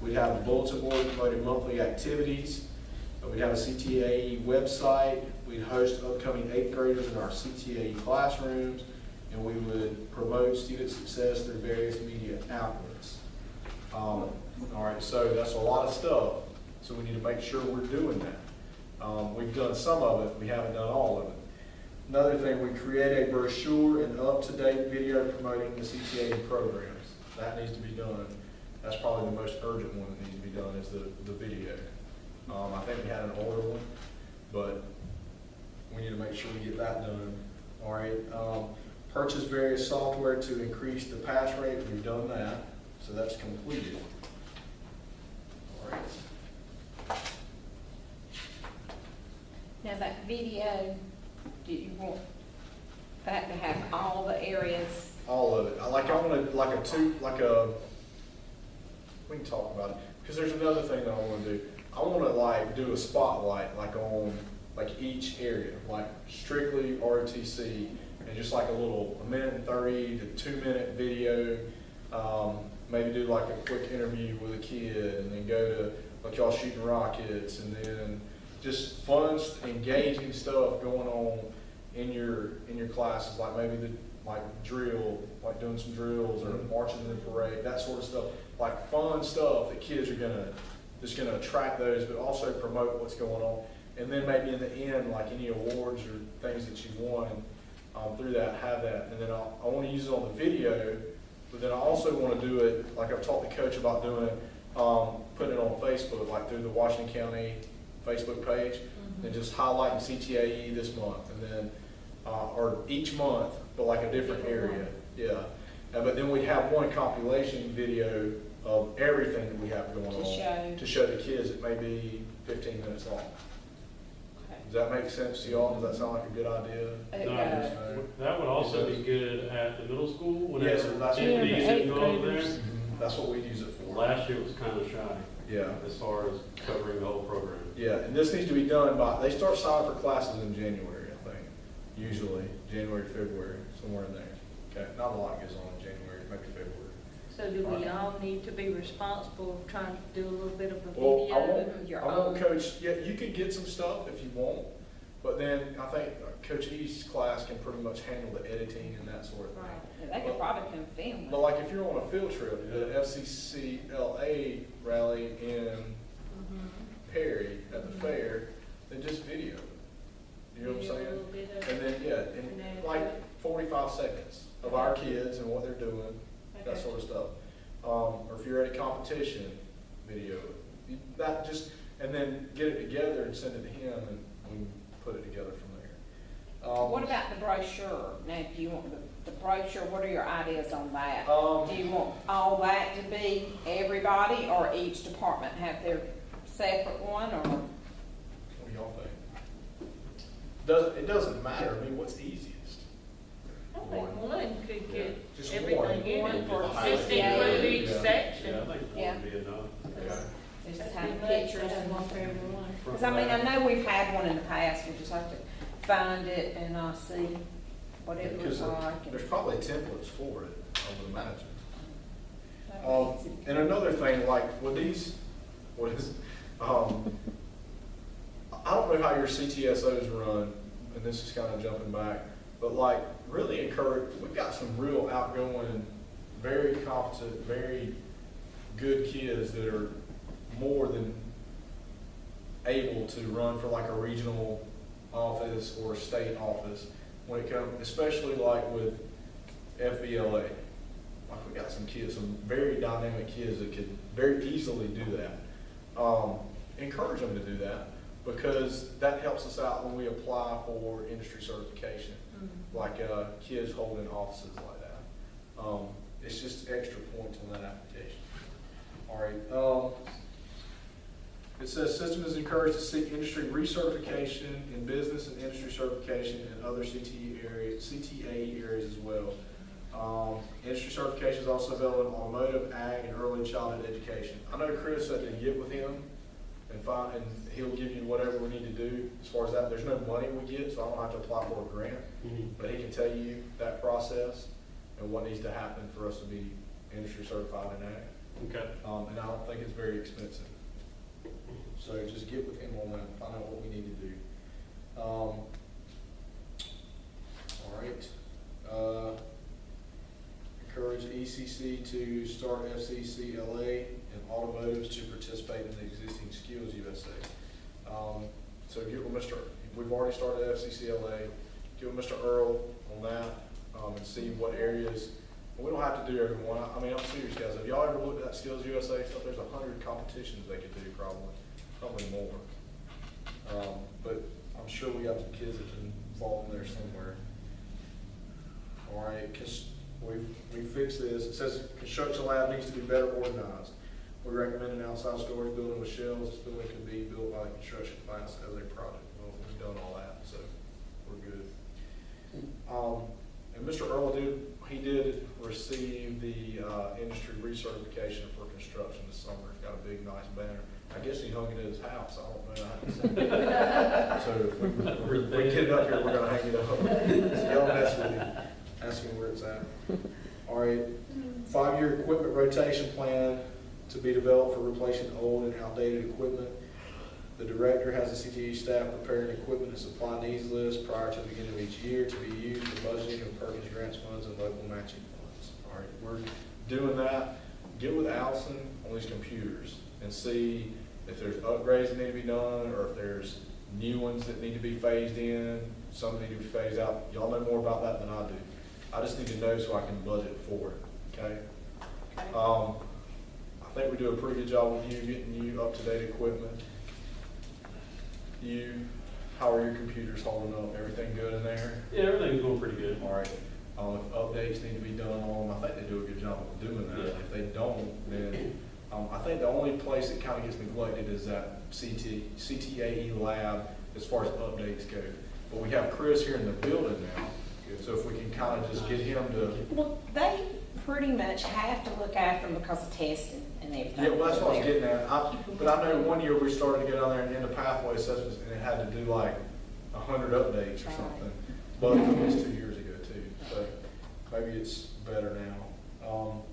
We'd have a bulletin board promoting monthly activities. We'd have a CTAE website. We'd host upcoming 8th graders in our CTAE classrooms, and we would promote student success through various media outlets. All right, so that's a lot of stuff, so we need to make sure we're doing that. We've done some of it, we haven't done all of it. Another thing, we create a brochure and up-to-date video promoting the CTAE programs. That needs to be done. That's probably the most urgent one that needs to be done is the video. I think we had an older one, but we need to make sure we get that done. All right. Purchase various software to increase the pass rate. We've done that, so that's completed. All right. Now that video, do you want that to have all the areas? All of it. I want to, we can talk about it, because there's another thing that I want to do. I want to like do a spotlight like on like each area, like strictly ROTC, and just like a 1:30 to 2-minute video. Maybe do like a quick interview with a kid, and then go to like y'all shooting rockets, and then just fun, engaging stuff going on in your classes, like maybe like drill, like doing some drills or marching in the parade, that sort of stuff, like fun stuff that kids are just gonna attract those, but also promote what's going on. And then maybe in the end, like any awards or things that you won through that, have that. And then I want to use it on the video, but then I also want to do it, like I've talked to Coach about doing it, putting it on Facebook, like through the Washington County Facebook page, and just highlighting CTAE this month, and then, or each month, but like a different area. Yeah. But then we have one compilation video of everything that we have going on to show the kids. It may be 15 minutes long. Okay. Does that make sense to y'all? Does that sound like a good idea? That would also be good at the middle school. Yes, that's what we use it over there. That's what we use it for. Last year it was kind of shy. Yeah. As far as covering the whole program. Yeah, and this needs to be done by, they start signing for classes in January, I think. Usually, January, February, somewhere in there. Okay, not a lot goes on in January, maybe February. So do we all need to be responsible for trying to do a little bit of a Well, video? I won't coach, yeah, you could get some stuff if you want, but then I think Coach East's class can pretty much handle the editing and that sort of thing. Right. They could probably come film it. But like if you're on a field trip, the FCCLA rally in Perry at the fair, then just video it. You know what I'm saying? And then, yeah, in like 45 seconds of our kids and what they're doing, that sort of stuff. Or if you're at a competition, video it. That just, and then get it together and send it to him, and we can put it together from there. What about the brochure? Now, do you want the brochure, what are your ideas on that? Do you want all that to be everybody, or each department have their separate one, or? What do y'all think? It doesn't matter. I mean, what's easiest? I think one could get Just everything in one it, for just CTAE. include each Yeah, I section. think Yeah. one would be enough. Okay. Just have pictures and one for everyone. Because I mean, I know we've had one in the past, we just have to find it and see what it looks Because like. there's probably templates for it, I would imagine. That would be easy. And another thing, like with these, I don't know how your CTSOs run, and this is kind of jumping back, but like really encourage, we've got some real outgoing, very competent, very good kids that are more than able to run for like a regional office or a state office when it comes, especially like with FBLA. Like we got some kids, some very dynamic kids that could very easily do that. Encourage them to do that, because that helps us out when we apply for industry certification, like kids holding offices like that. It's just extra points on that application. All right. It says system is encouraged to seek industry recertification in business and industry certification in other CTAE areas as well. Industry certification is also available in automotive, ag, and early childhood education. I know Chris said to get with him and he'll give you whatever we need to do as far as that. There's no money we get, so I don't have to apply for a grant, but he can tell you that process and what needs to happen for us to be industry certified in ag. Okay. And I don't think it's very expensive. So just get with him on that, and find out what we need to do. All right. Encourage ECC to start FCCLA and automotives to participate in the existing Skills USA. So get with we've already started FCCLA, get with Mr. Earl on that, and see what areas. We don't have to do every one. I mean, I'm serious, guys. Have y'all ever looked at that Skills USA stuff? There's 100 competitions they could do, probably more. But I'm sure we got some kids that can fall in there somewhere. All right, we fixed this. It says construction lab needs to be better organized. We recommend an outside storage building with shelves. This building could be built by a construction class as a project. Well, we've done all that, so we're good. And Mr. Earl did receive the industry recertification for construction this summer. He's got a big, nice banner. I guess he hung it at his house. I don't know. I haven't seen it. So if we get it up here, we're gonna hang it up. So y'all mess with him. Ask him where it's at. All right. 5-year equipment rotation plan to be developed for replacing old and outdated equipment. The director has the CTAE staff prepare an equipment and supply needs list prior to the beginning of each year to be used for budgeting of Perkins grants funds and local matching funds. All right, we're doing that. Get with Allison on these computers and see if there's upgrades that need to be done or if there's new ones that need to be phased in, some need to be phased out. Y'all know more about that than I do. I just need to know so I can budget for it, okay? I think we do a pretty good job with you getting you up-to-date equipment. How are your computers holding up? Everything good in there? Yeah, everything's going pretty good. All right. If updates need to be done on them, I think they do a good job of doing that. Yeah. If they don't, then I think the only place that kind of gets neglected is that CTAE lab as far as updates go. But we have Chris here in the building now, so if we can kind of just get him to. Well, they pretty much have to look after them because of testing and everything. Yeah, well, that's what I was getting at. But I know one year we started to go down there and in the pathway assessments, and it had to do like 100 updates or something. But it was 2 years ago too, so maybe it's better now. All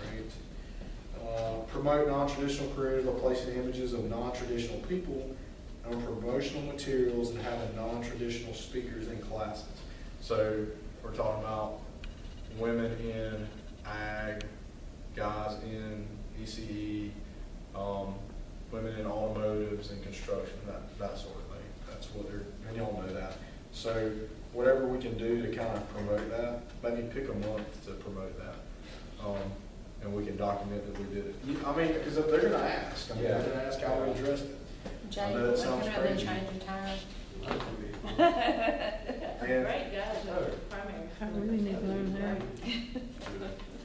right. Promote non-traditional careers by placing images of non-traditional people on promotional materials and having non-traditional speakers in classes. So we're talking about women in ag, guys in ECE, women in automotives and construction, that sort of thing. That's what they're, and y'all know that. So whatever we can do to kind of promote that, maybe pick a month to promote that. And we can document that we did it. I mean, because they're going to ask. I mean, they're going to ask how we addressed it. Jay, I know that sounds looking at them crazy. changing tires. And- Great guys at primary. I really need to learn how to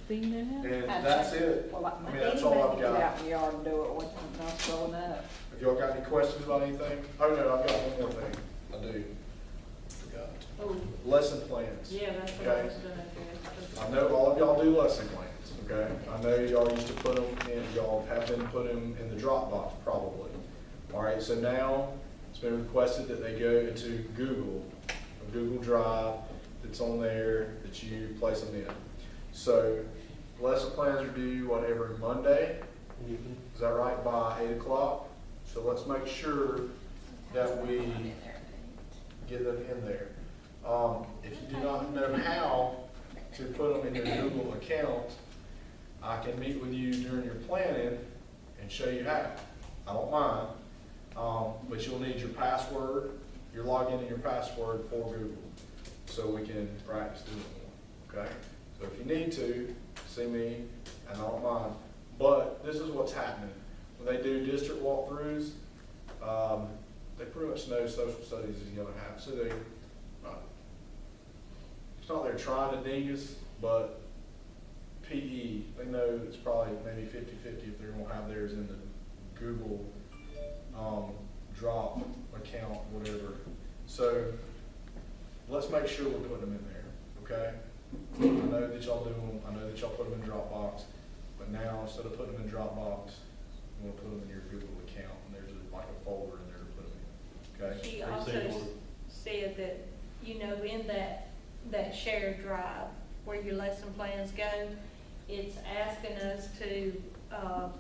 clean that And I'd that's say- it. Well, like my I mean, daddy that's all made I've me get got. out in the yard and do it one time when I was growing up. Have y'all got any questions about anything? Oh, no, I've got one more thing. I do. Forgot. Oh, Lesson plans. yeah, that's what I was gonna do. I know all of y'all do lesson plans, okay? I know y'all used to put them in, y'all have been put them in the Dropbox probably. All right, so now it's been requested that they go into Google, a Google Drive that's on there that you place them in. So lesson plans are due, what, every Monday? Is that right, by 8 o'clock? So let's make sure that we get them in there. If you do not know how to put them in your Google account, I can meet with you during your planning and show you how. I don't mind, but you'll need your password, your login and your password for Google, so we can practice doing it more, okay? So if you need to, see me, and I don't mind. But this is what's happening. When they do district walkthroughs, they pretty much know social studies is going to have. So they, it's not they're trying to ding us, but PE, they know it's probably maybe 50-50 if they're going to have theirs in the Google Drop account, whatever. So let's make sure we're putting them in there, okay? I know that y'all do them. I know that y'all put them in Dropbox. But now, instead of putting them in Dropbox, I'm going to put them in your Google account, and there's like a folder in there to put them in, okay? She also said that, you know, in that shared drive, where your lesson plans go. It's asking us to,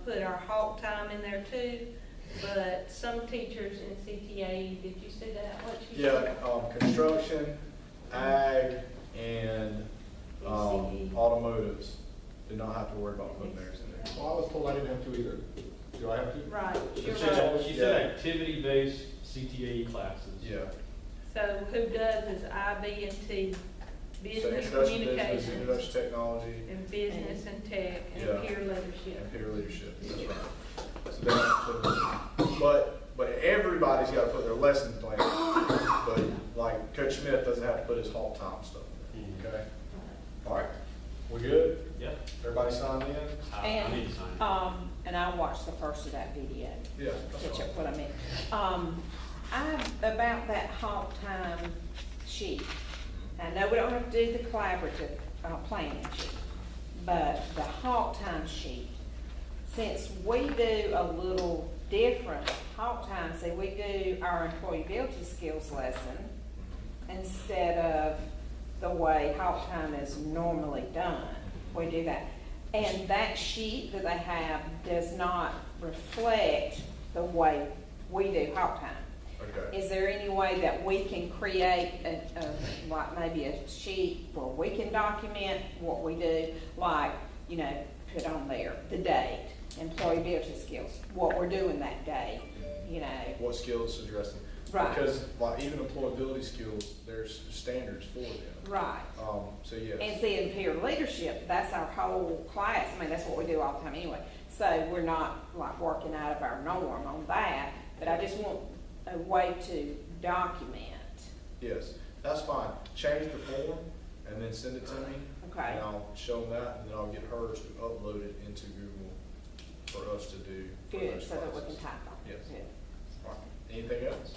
put our halt time in there too, but some teachers in CTAE, did you see that, what you said? Yeah, construction, ag, and, BCE. automotives did not have to worry about putting theirs in there. Well, I was told I didn't have to either. Do I have to? Right, you're She right. said, she said activity-based CTAE classes. Yeah. So who does is IB and T, So business introduction to business, communication, introduction to technology, and business and tech, and Yeah. peer leadership. and peer leadership. That's right. So but everybody's got to put their lesson plan. But like Coach Smith doesn't have to put his halt time stuff in there. Okay. All right. We good? Yeah. Everybody signed in? I need to sign. And I watched the first of that video. Yeah. That's Catch fine. up what I meant. About that halt time sheet, I know we don't have to do the collaborative, planning sheet, but the halt time sheet, since we do a little different halt time, see, we do our employability skills lesson instead of the way halt time is normally done. We do that. And that sheet that they have does not reflect the way we do halt time. Okay. Is there any way that we can create like maybe a sheet where we can document what we do, like, you know, put on there the date, employability skills, what we're doing that day, you know? What skills addressing? Right. Because like even employability skills, there's standards for them. Right. So yes. And see, in peer leadership, that's our whole class. I mean, that's what we do all the time anyway. So we're not like working out of our norm on that, but I just want a way to document. Yes, that's fine. Change the form and then send it to me. Okay. And I'll show them that, and then I'll get her to upload it into Google for us to do. for Good, those so that we classes. can type on it. Yes. Good. All right. Anything else?